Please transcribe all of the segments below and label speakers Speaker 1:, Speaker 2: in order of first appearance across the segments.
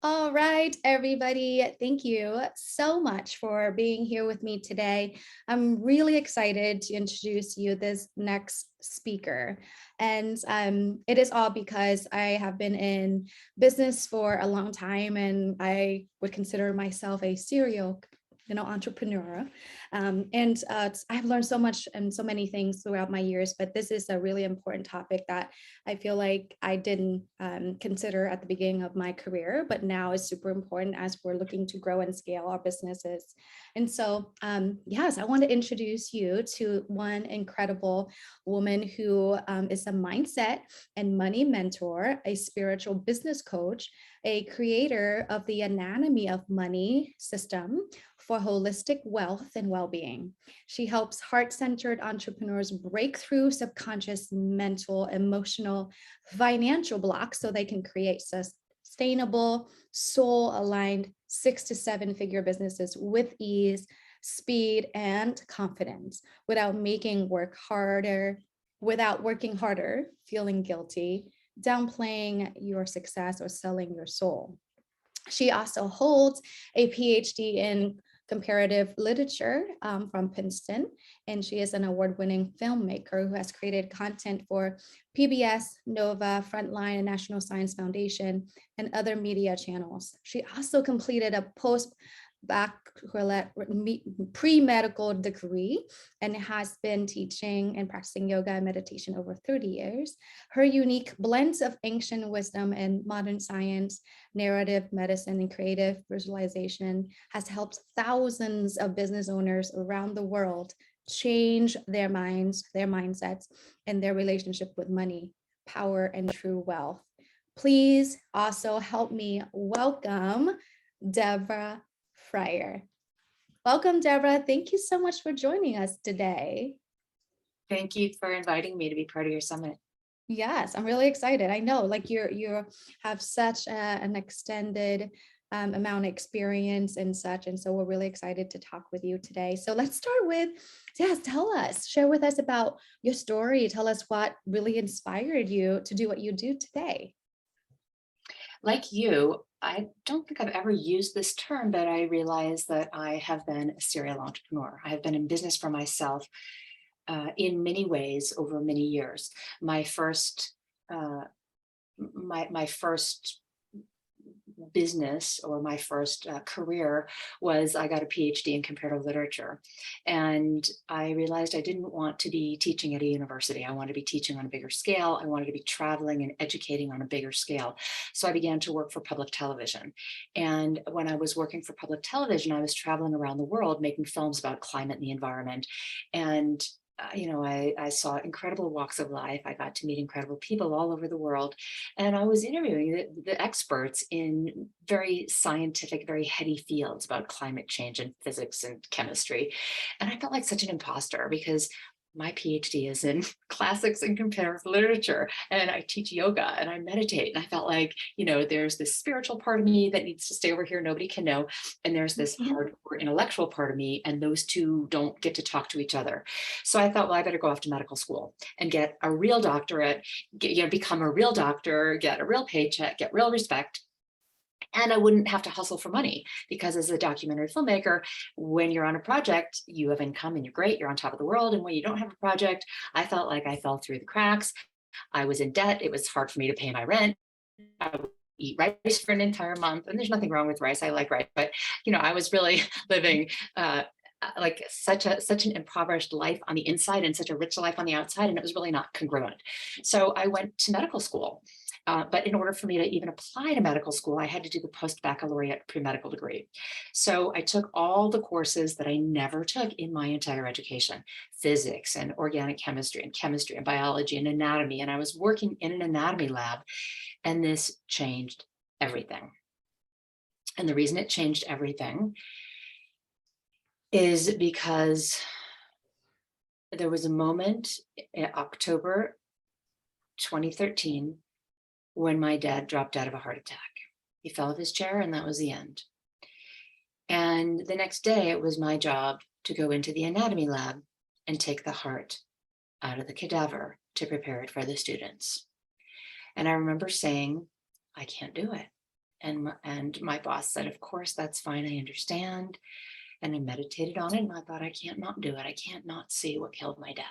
Speaker 1: All right, everybody. Thank you so much for being here with me today. I'm really excited to introduce you this next speaker. And it is all because I have been in business for a long time and I would consider myself a serial entrepreneur. I've learned so much and so many things throughout my years, but this is a really important topic that I feel like I didn't consider at the beginning of my career, but now is super important as we're looking to grow and scale our businesses. And so, yes, I want to introduce you to one incredible woman who is a mindset and money mentor, a spiritual business coach, a creator of the Anatomy of Money system for holistic wealth and well-being. She helps heart-centered entrepreneurs break through subconscious, mental, emotional, financial blocks so they can create sustainable, soul-aligned 6 to 7 figure businesses with ease, speed, and confidence without working harder, feeling guilty, downplaying your success, or selling your soul. She also holds a PhD in comparative literature from Princeton, and she is an award-winning filmmaker who has created content for PBS, Nova, Frontline, and National Science Foundation, and other media channels. She also completed a pre-medical degree and has been teaching and practicing yoga and meditation over 30 years. Her unique blends of ancient wisdom and modern science, narrative medicine, and creative visualization has helped thousands of business owners around the world change their minds, their mindsets, and their relationship with money, power, and true wealth. Please also help me welcome Deborah Fryer. Welcome, Deborah. Thank you so much for joining us today.
Speaker 2: Thank you for inviting me to be part of your summit.
Speaker 1: Yes, I'm really excited. I know, like you have such an extended amount of experience and such, and so we're really excited to talk with you today. So let's start with, yes, share with us about your story. Tell us what really inspired you to do what you do today.
Speaker 2: Like you, I don't think I've ever used this term, but I realize that I have been a serial entrepreneur. I have been in business for myself in many ways over many years. My first my first business, or my first career, was I got a PhD in comparative literature. And I realized I didn't want to be teaching at a university. I wanted to be teaching on a bigger scale. I wanted to be traveling and educating on a bigger scale. So I began to work for public television. And when I was working for public television, I was traveling around the world making films about climate and the environment. And I saw incredible walks of life. I got to meet incredible people all over the world. And I was interviewing the experts in very scientific, very heady fields about climate change and physics and chemistry. And I felt like such an imposter because my PhD is in classics and comparative literature, and I teach yoga and I meditate. And I felt like, there's this spiritual part of me that needs to stay over here, nobody can know. And there's this hardcore intellectual part of me, and those two don't get to talk to each other. So I thought, well, I better go off to medical school and get a real doctorate, become a real doctor, get a real paycheck, get real respect. And I wouldn't have to hustle for money, because as a documentary filmmaker, when you're on a project, you have income and you're great, you're on top of the world. And when you don't have a project, I felt like I fell through the cracks. I was in debt. It was hard for me to pay my rent. I would eat rice for an entire month. And there's nothing wrong with rice. I like rice. But, I was really living like such an impoverished life on the inside and such a rich life on the outside. And it was really not congruent. So I went to medical school. But in order for me to even apply to medical school, I had to do the post-baccalaureate pre-medical degree. So I took all the courses that I never took in my entire education: physics and organic chemistry and biology and anatomy. And I was working in an anatomy lab, and this changed everything. And the reason it changed everything is because there was a moment in October 2013 when my dad dropped out of a heart attack. He fell off his chair, and that was the end. And the next day, it was my job to go into the anatomy lab and take the heart out of the cadaver to prepare it for the students. And I remember saying, I can't do it. And my boss said, of course, that's fine. I understand. And I meditated on it and I thought, I can't not do it. I can't not see what killed my dad.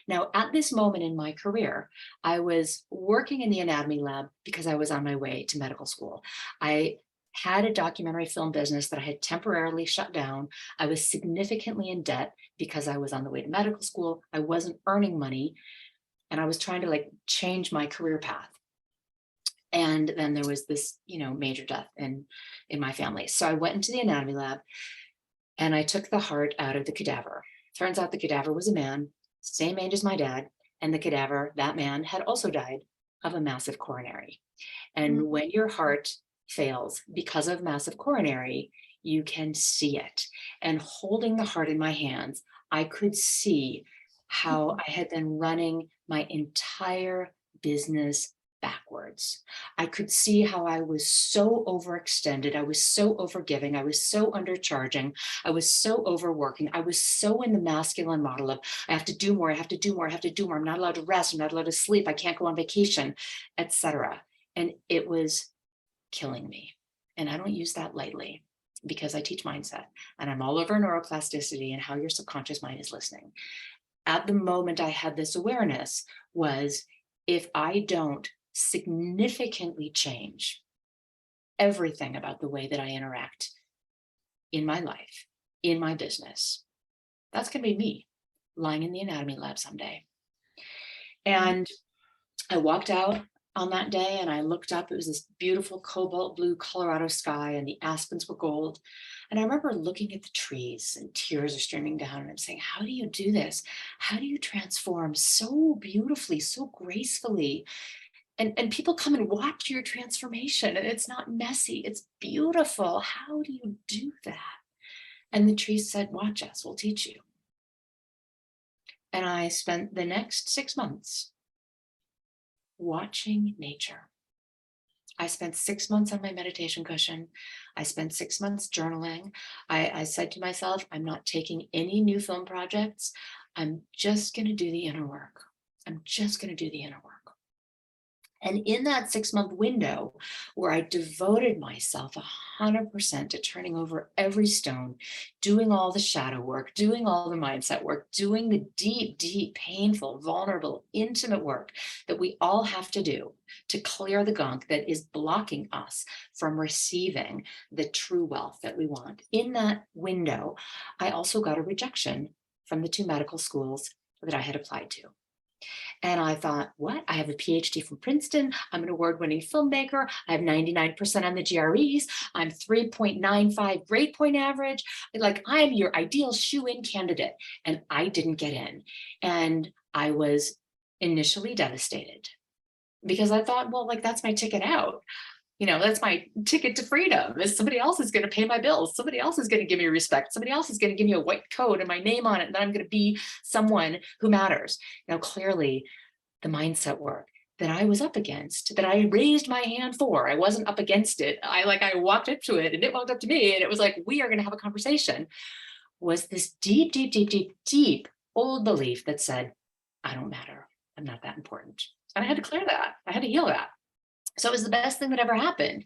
Speaker 2: Now, at this moment in my career, I was working in the anatomy lab because I was on my way to medical school. I had a documentary film business that I had temporarily shut down. I was significantly in debt because I was on the way to medical school. I wasn't earning money and I was trying to like change my career path. And then there was this, major death in my family. So I went into the anatomy lab and I took the heart out of the cadaver. Turns out the cadaver was a man, same age as my dad, and the cadaver, that man, had also died of a massive coronary.
Speaker 1: Mm,
Speaker 2: And when your heart fails because of massive coronary, you can see it. And holding the heart in my hands, I could see how I had been running my entire business backwards. I could see how I was so overextended. I was so overgiving. I was so undercharging. I was so overworking. I was so in the masculine model of I have to do more. I have to do more. I have to do more. I'm not allowed to rest. I'm not allowed to sleep. I can't go on vacation, etc. And it was killing me. And I don't use that lightly because I teach mindset and I'm all over neuroplasticity and how your subconscious mind is listening. At the moment I had this awareness was if I don't significantly change everything about the way that I interact in my life, in my business, that's going to be me lying in the anatomy lab someday.
Speaker 1: mm,
Speaker 2: And I walked out on that day and I looked up. It was this beautiful cobalt blue Colorado sky and the aspens were gold. And I remember looking at the trees and tears are streaming down. And I'm saying, how do you do this? How do you transform so beautifully, so gracefully? And people come and watch your transformation and it's not messy, it's beautiful. How do you do that? And the trees said, watch us, we'll teach you. And I spent the next 6 months watching nature. I spent 6 months on my meditation cushion. I spent 6 months journaling. I said to myself, I'm not taking any new film projects. I'm just going to do the inner work. I'm just going to do the inner work. And in that 6 month window where I devoted myself 100% to turning over every stone, doing all the shadow work, doing all the mindset work, doing the deep, deep, painful, vulnerable, intimate work that we all have to do to clear the gunk that is blocking us from receiving the true wealth that we want. In that window, I also got a rejection from the 2 medical schools that I had applied to. And I thought, what? I have a PhD from Princeton. I'm an award-winning filmmaker. I have 99% on the GREs. I'm 3.95 grade point average. Like I am your ideal shoe-in candidate. And I didn't get in. And I was initially devastated because I thought, well, like that's my ticket out. That's my ticket to freedom is somebody else is going to pay my bills. Somebody else is going to give me respect. Somebody else is going to give me a white coat and my name on it. And then I'm going to be someone who matters. Now, clearly the mindset work that I was up against, that I raised my hand for, I wasn't up against it. I walked up to it and it walked up to me and it was like, we are going to have a conversation, was this deep, deep, deep, deep, deep old belief that said, I don't matter. I'm not that important. And I had to clear that. I had to heal that. So it was the best thing that ever happened.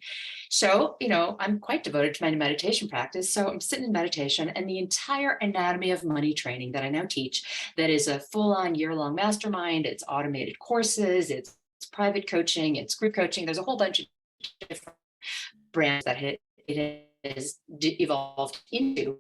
Speaker 2: So, I'm quite devoted to my meditation practice. So I'm sitting in meditation and the entire anatomy of money training that I now teach, that is a full-on year-long mastermind, it's automated courses, it's private coaching, it's group coaching. There's a whole bunch of different brands that it has evolved into.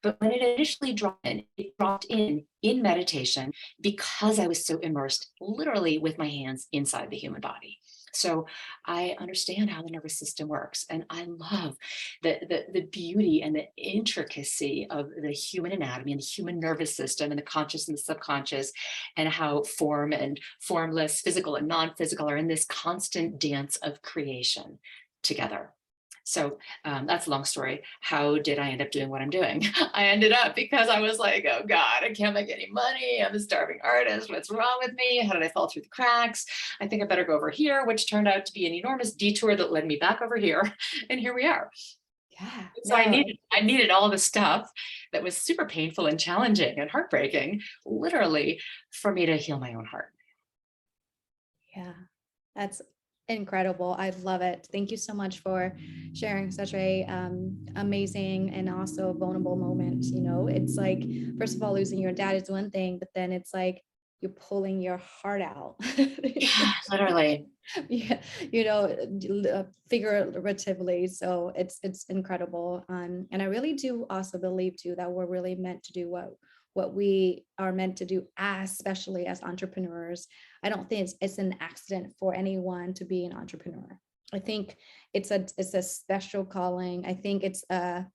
Speaker 2: But when it initially dropped in, it dropped in meditation because I was so immersed literally with my hands inside the human body. So I understand how the nervous system works. And I love the beauty and the intricacy of the human anatomy and the human nervous system and the conscious and the subconscious, and how form and formless, physical and non-physical are in this constant dance of creation together. So that's a long story. How did I end up doing what I'm doing? I ended up because I was like, oh God, I can't make any money. I'm a starving artist. What's wrong with me? How did I fall through the cracks? I think I better go over here, which turned out to be an enormous detour that led me back over here. And here we are.
Speaker 1: yeah,
Speaker 2: So I
Speaker 1: no,
Speaker 2: needed all the stuff that was super painful and challenging and heartbreaking, literally, for me to heal my own heart.
Speaker 1: yeah, that's Incredible. I love it. Thank you so much for sharing such a amazing and also vulnerable moment. You know, it's like, first of all, losing your dad is one thing, but then it's like you're pulling your heart out.
Speaker 2: Yeah, literally.
Speaker 1: Yeah, figuratively. So it's incredible. And I really do also believe too that we're really meant to do what we are meant to do, especially as entrepreneurs. I don't think it's an accident for anyone to be an entrepreneur. I think it's a special calling. I think it's a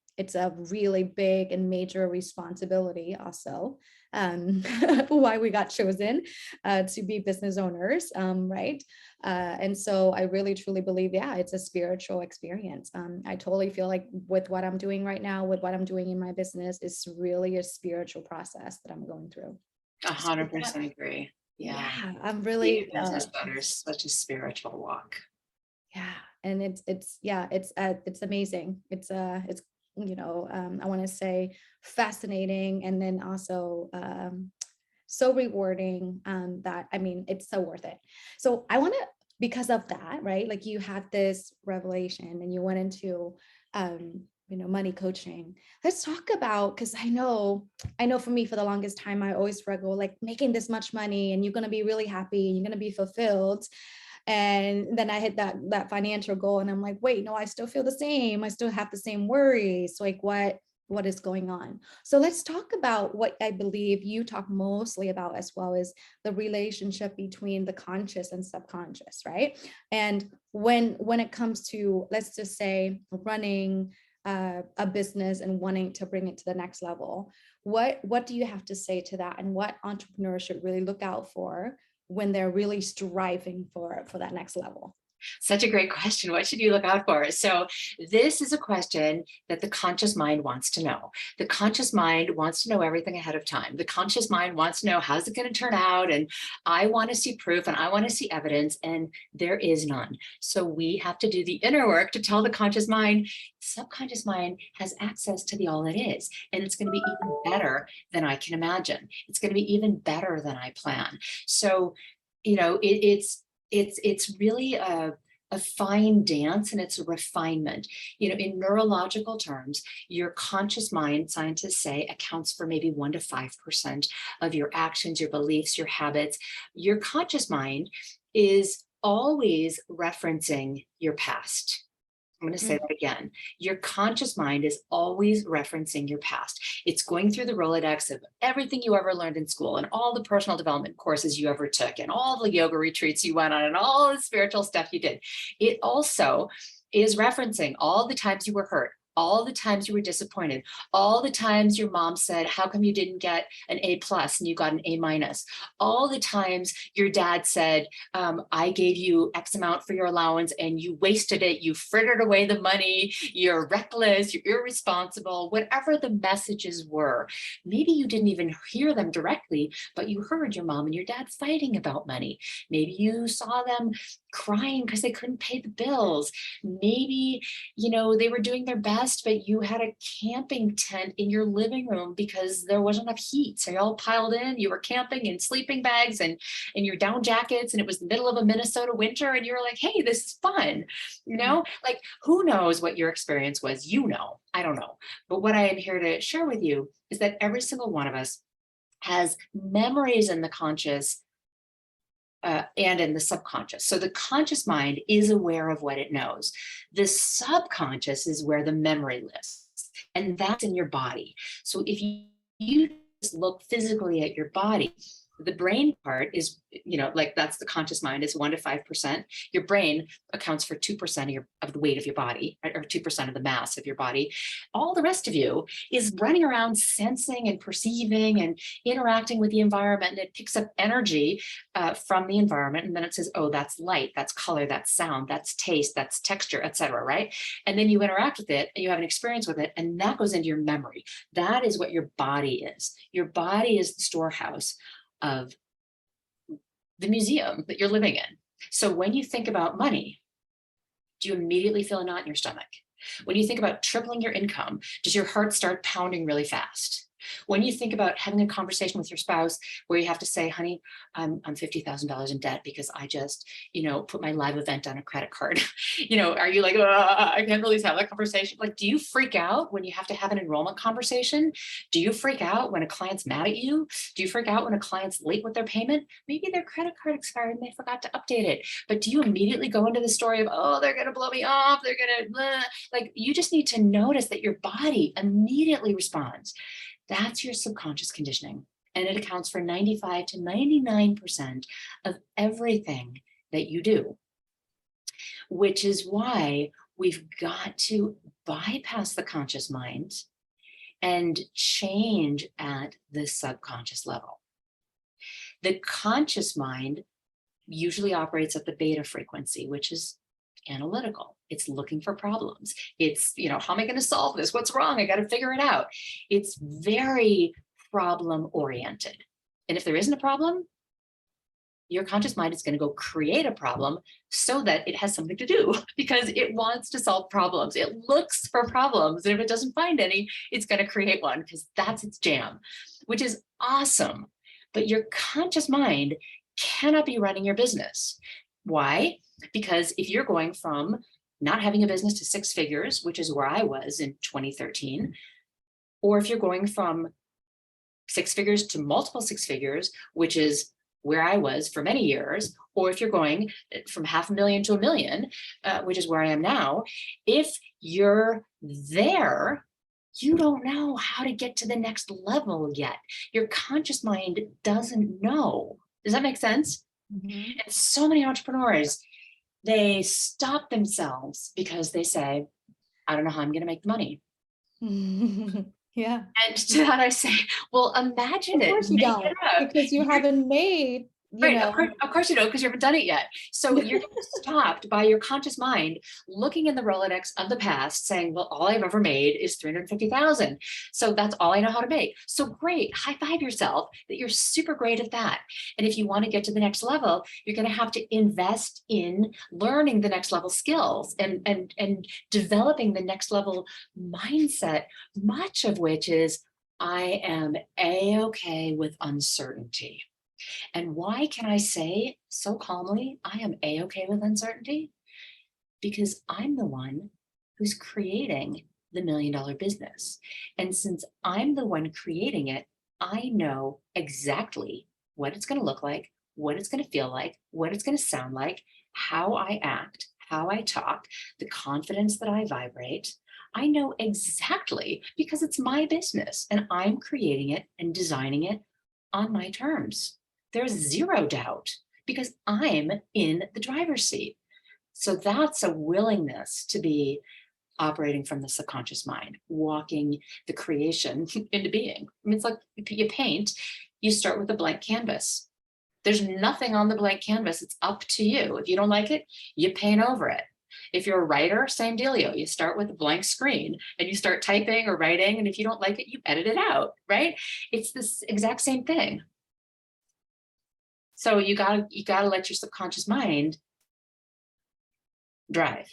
Speaker 1: really big and major responsibility also, why we got chosen to be business owners, right? And so I really truly believe, yeah, it's a spiritual experience. I totally feel like with what I'm doing right now, with what I'm doing in my business, is really a spiritual process that I'm going through. So with that,
Speaker 2: 100% agree. Yeah.
Speaker 1: yeah, I'm
Speaker 2: Being
Speaker 1: really
Speaker 2: a business owner is such a spiritual walk.
Speaker 1: yeah, and it's amazing. It's I want to say fascinating, and then also so rewarding, that, I mean, it's so worth it. So I want to, because of that, right? Like you had this revelation and you went into money coaching. Let's talk about, because I know for me, for the longest time, I always struggle like making this much money and you're going to be really happy and you're going to be fulfilled. And then I hit that financial goal and I'm like, wait, no, I still feel the same. I still have the same worries. Like what is going on? So let's talk about what I believe you talk mostly about as well, is the relationship between the conscious and subconscious, right? And when it comes to, let's just say, running a business and wanting to bring it to the next level, what do you have to say to that, and what entrepreneurs should really look out for when they're really striving for that next level?
Speaker 2: Such a great question. What should you look out for? So, this is a question that the conscious mind wants to know. The conscious mind wants to know everything ahead of time. The conscious mind wants to know, how's it going to turn out? And I want to see proof and I want to see evidence, and there is none. So, we have to do the inner work to tell the conscious mind. Subconscious mind has access to the all it is, and it's going to be even better than I can imagine. It's going to be even better than I plan. So, it's really a fine dance, and it's a refinement. In neurological terms, your conscious mind, scientists say, accounts for maybe 1 to 5% of your actions, your beliefs, your habits. Your conscious mind is always referencing your past. I'm going to say that again. Your conscious mind is always referencing your past. It's going through the Rolodex of everything you ever learned in school and all the personal development courses you ever took and all the yoga retreats you went on and all the spiritual stuff you did. It also is referencing all the times you were hurt, all the times you were disappointed, all the times your mom said, how come you didn't get an A+ and you got an A-, all the times your dad said, I gave you X amount for your allowance and you wasted it, you frittered away the money, you're reckless, you're irresponsible, whatever the messages were. Maybe you didn't even hear them directly, but you heard your mom and your dad fighting about money. Maybe you saw them crying because they couldn't pay the bills. Maybe, they were doing their best, but you had a camping tent in your living room because there wasn't enough heat. So you all piled in, you were camping in sleeping bags and in your down jackets, and it was the middle of a Minnesota winter, and you were like, hey, this is fun. Like, who knows what your experience was? I don't know. But what I am here to share with you is that every single one of us has memories in the conscious and in the subconscious. So the conscious mind is aware of what it knows. The subconscious is where the memory lives, and that's in your body. So if you just look physically at your body, the brain part is, like that's the conscious mind is 1 to 5%. Your brain accounts for 2% of the weight of your body, right? Or 2% of the mass of your body. All the rest of you is running around sensing and perceiving and interacting with the environment, and it picks up energy from the environment, and then it says, oh, that's light, that's color, that's sound, that's taste, that's texture, etc. Right? And then you interact with it and you have an experience with it, and that goes into your memory. That is what your body is. Your body is the storehouse of the museum that you're living in. So when you think about money, do you immediately feel a knot in your stomach? When you think about tripling your income, does your heart start pounding really fast? When you think about having a conversation with your spouse where you have to say, honey, I'm $50,000 in debt because I just, put my live event on a credit card. Are you like, I can't really have that conversation? Like, do you freak out when you have to have an enrollment conversation? Do you freak out when a client's mad at you? Do you freak out when a client's late with their payment? Maybe their credit card expired and they forgot to update it. But do you immediately go into the story of, oh, they're going to blow me off, they're going to, like, you just need to notice that your body immediately responds. That's your subconscious conditioning. And it accounts for 95 to 99% of everything that you do, which is why we've got to bypass the conscious mind and change at the subconscious level. The conscious mind usually operates at the beta frequency, which is analytical. It's looking for problems. It's, how am I going to solve this? What's wrong? I got to figure it out. It's very problem oriented. And if there isn't a problem, your conscious mind is going to go create a problem so that it has something to do, because it wants to solve problems. It looks for problems. And if it doesn't find any, it's going to create one because that's its jam, which is awesome. But your conscious mind cannot be running your business. Why? Because if you're going from not having a business to six figures, which is where I was in 2013, or if you're going from six figures to multiple six figures, which is where I was for many years, or if you're going from $500,000 to $1 million, which is where I am now, if you're there, you don't know how to get to the next level yet. Your conscious mind doesn't know. Does that make sense?
Speaker 1: Mhm.
Speaker 2: And so many entrepreneurs, they stop themselves because they say, I don't know how I'm going to make the money.
Speaker 1: Yeah.
Speaker 2: And to that I say, well, imagine
Speaker 1: Of
Speaker 2: it,
Speaker 1: course you
Speaker 2: make it
Speaker 1: don't,
Speaker 2: up.
Speaker 1: because you haven't made,
Speaker 2: Right, of course you don't, because you haven't done it yet. So you're getting stopped by your conscious mind looking in the Rolodex of the past saying, well, all I've ever made is 350,000. So that's all I know how to make. So great, high five yourself that you're super great at that. And if you want to get to the next level, you're going to have to invest in learning the next level skills and developing the next level mindset, much of which is, I am A-okay with uncertainty. And why can I say so calmly, I am A-okay with uncertainty? Because I'm the one who's creating the $1 million business. And since I'm the one creating it, I know exactly what it's going to look like, what it's going to feel like, what it's going to sound like, how I act, how I talk, the confidence that I vibrate. I know exactly, because it's my business and I'm creating it and designing it on my terms. There's zero doubt because I'm in the driver's seat. So that's a willingness to be operating from the subconscious mind, walking the creation into being. I mean, it's like you paint, you start with a blank canvas. There's nothing on the blank canvas. It's up to you. If you don't like it, you paint over it. If you're a writer, same dealio. You start with a blank screen and you start typing or writing. And if you don't like it, you edit it out, right? It's this exact same thing. So you gotta let your subconscious mind drive,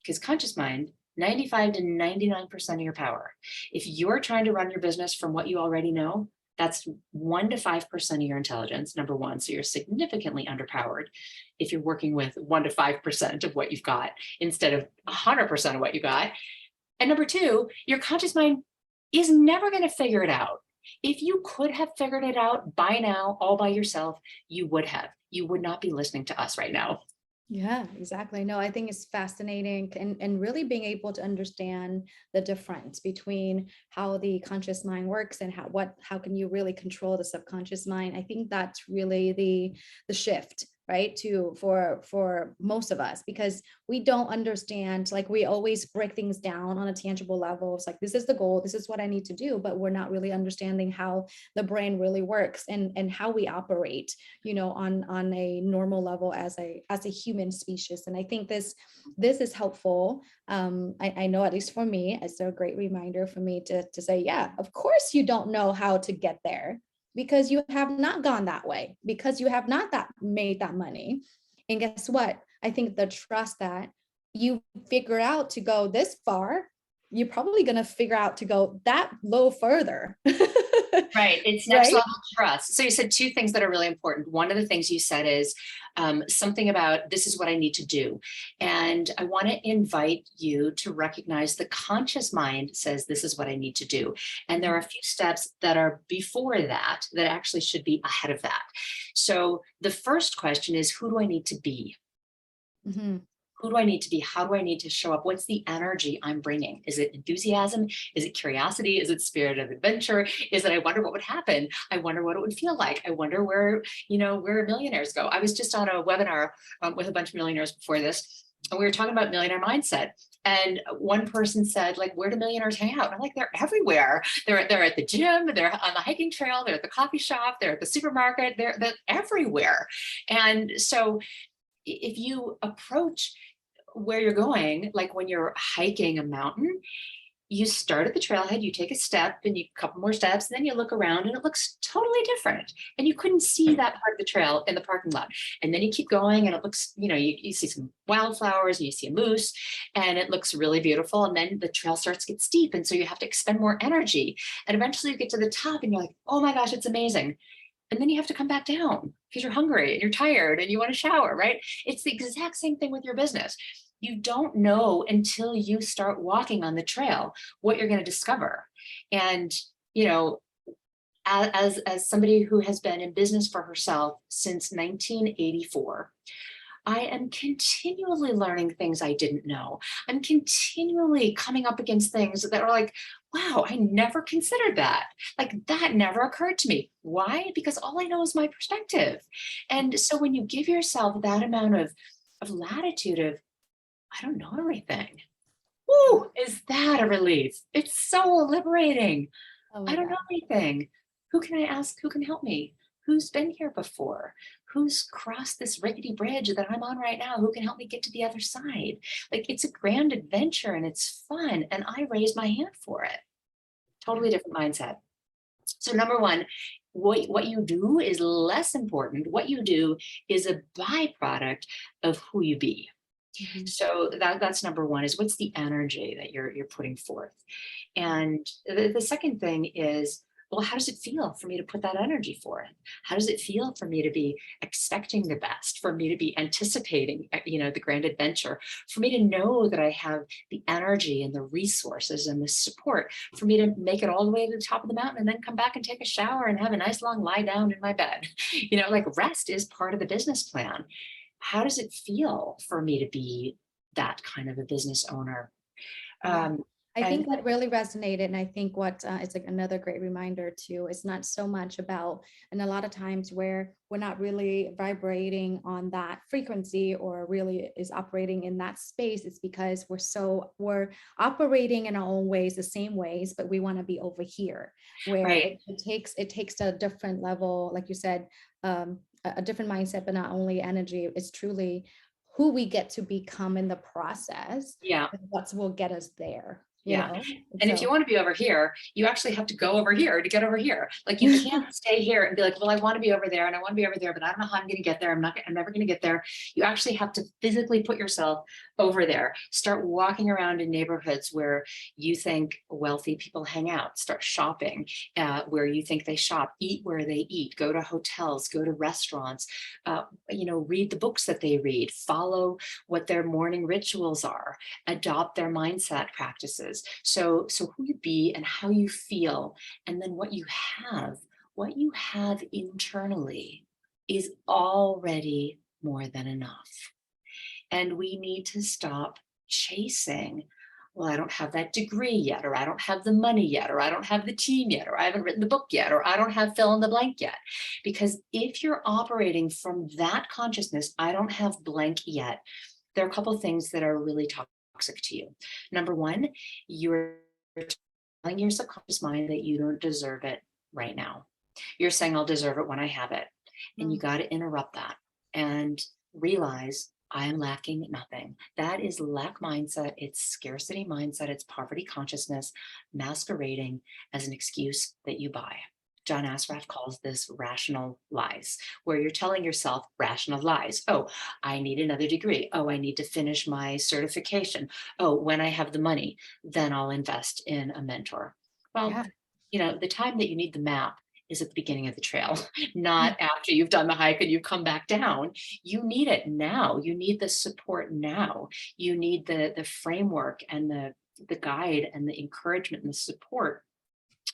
Speaker 2: because conscious mind, 95 to 99% of your power. If you're trying to run your business from what you already know, that's 1 to 5% of your intelligence, number one. So you're significantly underpowered if you're working with 1 to 5% of what you've got instead of 100% of what you got. And number two, your conscious mind is never going to figure it out. If you could have figured it out by now, all by yourself, you would have. You would not be listening to us right now.
Speaker 1: Yeah, exactly. No, I think it's fascinating, and really being able to understand the difference between how the conscious mind works and how can you really control the subconscious mind. I think that's really the shift, right? For most of us, because we don't understand, like we always break things down on a tangible level. It's like, this is the goal, this is what I need to do, but we're not really understanding how the brain really works and how we operate, on a normal level as a human species. And I think this is helpful. I know, at least for me, it's a great reminder for me to say, yeah, of course you don't know how to get there, because you have not gone that way, because you have not made that money. And guess what? I think the trust that you figure out to go this far, you're probably going to figure out to go that low further.
Speaker 2: Right. It's next
Speaker 1: Right?
Speaker 2: level trust. So you said two things that are really important. One of the things you said is something about this is what I need to do. And I want to invite you to recognize the conscious mind says this is what I need to do. And there are a few steps that are before that that actually should be ahead of that. So the first question is, who do I need to be?
Speaker 1: Mhm.
Speaker 2: Who do I need to be? How do I need to show up? What's the energy I'm bringing? Is it enthusiasm? Is it curiosity? Is it spirit of adventure? Is it, I wonder what would happen? I wonder what it would feel like. I wonder where, where millionaires go. I was just on a webinar with a bunch of millionaires before this, and we were talking about millionaire mindset. And one person said, like, where do millionaires hang out? And I'm like, they're everywhere. They're at the gym, they're on the hiking trail, they're at the coffee shop, they're at the supermarket, they're everywhere. And so if you approach where you're going, like when you're hiking a mountain, you start at the trailhead, you take a step and you a couple more steps, and then you look around and it looks totally different. And you couldn't see that part of the trail in the parking lot. And then you keep going and it looks, you see some wildflowers and you see a moose and it looks really beautiful. And then the trail starts to get steep. And so you have to expend more energy. And eventually you get to the top and you're like, oh my gosh, it's amazing. And then you have to come back down because you're hungry and you're tired and you want to shower, right? It's the exact same thing with your business. You don't know until you start walking on the trail what you're going to discover. And, you know, as somebody who has been in business for herself since 1984, I am continually learning things I didn't know. I'm continually coming up against things that are like, wow, I never considered that. Like that never occurred to me. Why? Because all I know is my perspective. And so when you give yourself that amount of latitude of, I don't know everything. Woo, is that a relief? It's so liberating.
Speaker 1: Oh
Speaker 2: I
Speaker 1: my
Speaker 2: don't
Speaker 1: God.
Speaker 2: know anything. Who can I ask? Who can help me? Who's been here before? Who's crossed this rickety bridge that I'm on right now? Who can help me get to the other side? Like it's a grand adventure and it's fun. And I raise my hand for it.
Speaker 1: Yeah.
Speaker 2: Totally different mindset. So number one, what you do is less important. What you do is a byproduct of who you be.
Speaker 1: Mhm.
Speaker 2: So that's number one is what's the energy that you're putting forth. And the second thing is, well, how does it feel for me to put that energy forth? How does it feel for me to be expecting the best, for me to be anticipating, the grand adventure, for me to know that I have the energy and the resources and the support for me to make it all the way to the top of the mountain and then come back and take a shower and have a nice long lie down in my bed. Like rest is part of the business plan. How does it feel for me to be that kind of a business owner?
Speaker 1: Yeah.
Speaker 2: Um,
Speaker 1: I
Speaker 2: and
Speaker 1: think that really resonated. And I think what it's like another great reminder too, it's not so much about, and a lot of times where we're not really vibrating on that frequency or really is operating in that space, it's because we're operating in our own ways, the same ways, but we want to be over here where
Speaker 2: right,
Speaker 1: it takes a different level, like you said, a different mindset, but not only energy, it's truly who we get to become in the process.
Speaker 2: yeah.
Speaker 1: That's will get us there,
Speaker 2: Yeah. And if you
Speaker 1: so
Speaker 2: want to be over here, you actually have to go over here to get over here. Like you can't stay here and be like, well, I want to be over there and I want to be over there, but I don't know how I'm going to get there. I'm never going to get there. You actually have to physically put yourself over there. Start walking around in neighborhoods where you think wealthy people hang out. Start shopping where you think they shop. Eat where they eat. Go to hotels. Go to restaurants. Read the books that they read. Follow what their morning rituals are. Adopt their mindset practices. So who you be and how you feel, and then what you have internally is already more than enough. And we need to stop chasing, well, I don't have that degree yet, or I don't have the money yet, or I don't have the team yet, or I haven't written the book yet, or I don't have fill in the blank yet. Because if you're operating from that consciousness, I don't have blank yet, there are a couple of things that are really toxic to you. Number one, you're telling your subconscious mind that you don't deserve it right now. You're saying, I'll deserve it when I have it. And you
Speaker 1: Mm,
Speaker 2: got to interrupt that and realize I am lacking nothing. That is lack mindset. It's scarcity mindset. It's poverty consciousness masquerading as an excuse that you buy. John Assaraf calls this rational lies, where you're telling yourself rational lies. Oh, I need another degree. Oh, I need to finish my certification. Oh, when I have the money, then I'll invest in a mentor. Well,
Speaker 1: yeah.
Speaker 2: the time that you need the map is at the beginning of the trail, not after you've done the hike and you've come back down. You need it now. You need the support now. You need the framework and the guide and the encouragement and the support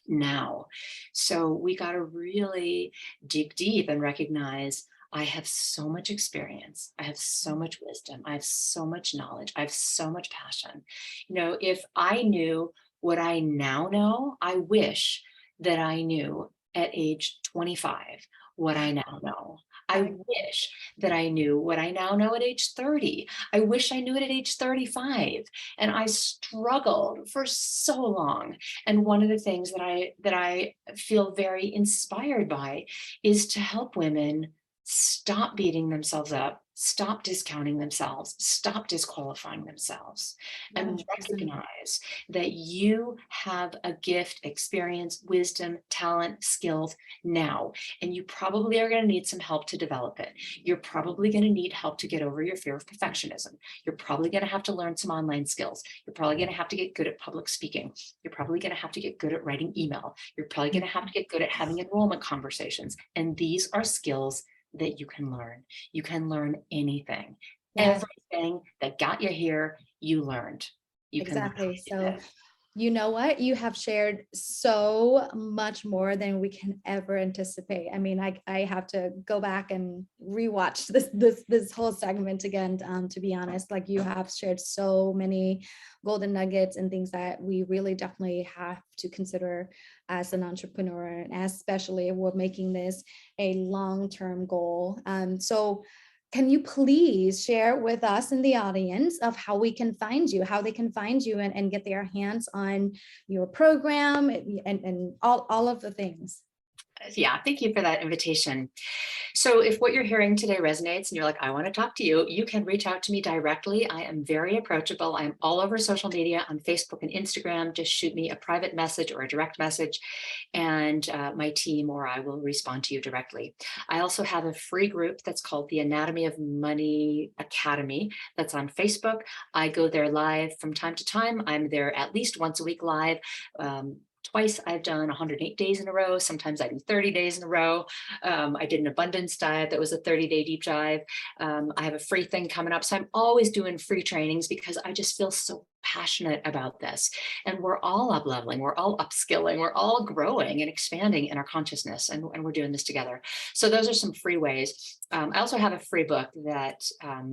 Speaker 2: now. So we got to really dig deep and recognize I have so much experience. I have so much wisdom. I have so much knowledge. I have so much passion. If I knew what I now know, I wish that I knew at age 25 what I now know. I
Speaker 1: I
Speaker 2: wish that I knew what I now know at age 30. I wish I knew it at age 35. And I struggled for so long. And one of the things that I feel very inspired by is to help women stop beating themselves up, stop discounting themselves, stop disqualifying themselves, and
Speaker 1: 100%.
Speaker 2: recognize that you have a gift, experience, wisdom, talent, skills now, and you probably are going to need some help to develop it. You're probably going to need help to get over your fear of perfectionism. You're probably going to have to learn some online skills. You're probably going to have to get good at public speaking. You're probably going to have to get good at writing email. You're probably going to have to get good at having enrollment conversations. And these are skills that you can learn. You can learn anything.
Speaker 1: Yeah,
Speaker 2: Everything that got you here, you learned. You can learn how
Speaker 1: exactly.
Speaker 2: to do
Speaker 1: So
Speaker 2: it.
Speaker 1: you know what? You have shared so much more than we can ever anticipate. I mean, I have to go back and rewatch this whole segment again, to be honest. Like, you have shared so many golden nuggets and things that we really definitely have to consider as an entrepreneur, and especially if we're making this a long-term goal. So can you please share with us in the audience of how we can find you, how they can find you and get their hands on your program and all of the things?
Speaker 2: Yeah, thank you for that invitation. So if what you're hearing today resonates and you're like, I want to talk to you, you can reach out to me directly. I am very approachable. I'm all over social media on Facebook and Instagram. Just shoot me a private message or a direct message, and my team or I will respond to you directly. I also have a free group that's called the Anatomy of Money Academy that's on Facebook. I go there live from time to time. I'm there at least once a week live. Twice I've done 108 days in a row. Sometimes I do 30 days in a row. I did an abundance diet that was a 30-day deep dive. I have a free thing coming up. So I'm always doing free trainings because I just feel so passionate about this. And we're all up leveling, we're all upskilling, we're all growing and expanding in our consciousness, and we're doing this together. So those are some free ways. I also have a free book that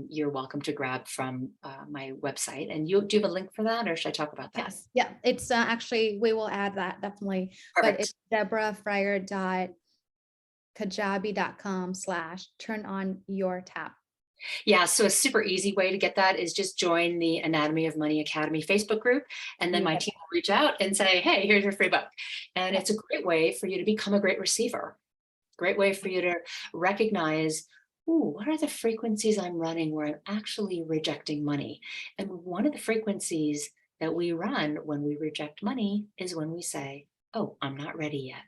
Speaker 2: you're welcome to grab from my website. And do you have a link for that, or should I talk about that?
Speaker 1: Yes. Yeah. It's actually, we will add that definitely, but it's
Speaker 2: Perfect.
Speaker 1: deborahfryer.kajabi.com/turn on your tap.
Speaker 2: Yeah, so a super easy way to get that is just join the Anatomy of Money Academy Facebook group, and then
Speaker 1: You
Speaker 2: my
Speaker 1: got
Speaker 2: team will reach out and say, hey, here's your free book. And
Speaker 1: that.
Speaker 2: it's a great way for you to become a great receiver. Great way for you to recognize, ooh, what are the frequencies I'm running where I'm actually rejecting money? And one of the frequencies that we run when we reject money is when we say, oh, I'm not ready yet.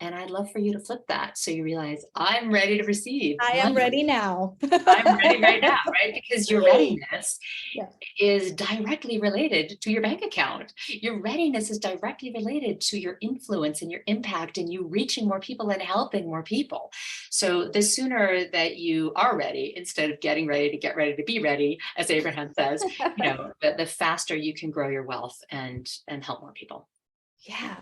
Speaker 2: And I'd love for you to flip that so you realize I'm ready to receive
Speaker 1: I am
Speaker 2: money.
Speaker 1: ready now.
Speaker 2: I'm ready right now, right? Because your readiness
Speaker 1: Yeah.
Speaker 2: is directly related to your bank account. Your readiness is directly related to your influence and your impact and you reaching more people and helping more people. So the sooner that you are ready, instead of getting ready to get ready to be ready, as Abraham says, the faster you can grow your wealth and help more people.
Speaker 1: Yeah.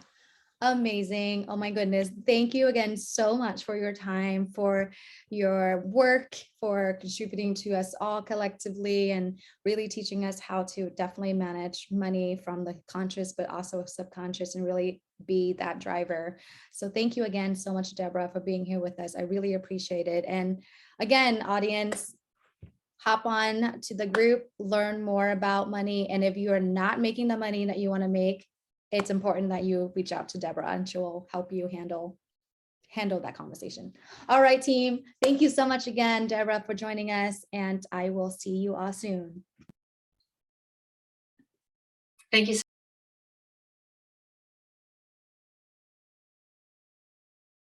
Speaker 1: Amazing. Oh my goodness. Thank you again so much for your time, for your work, for contributing to us all collectively and really teaching us how to definitely manage money from the conscious, but also subconscious, and really be that driver. So thank you again so much, Deborah, for being here with us. I really appreciate it. And again, audience, hop on to the group, learn more about money. And if you are not making the money that you want to make, it's important that you reach out to Deborah and she will help you handle that conversation. All right, team. Thank you so much again, Deborah, for joining us. And I will see you all soon.
Speaker 2: Thank you.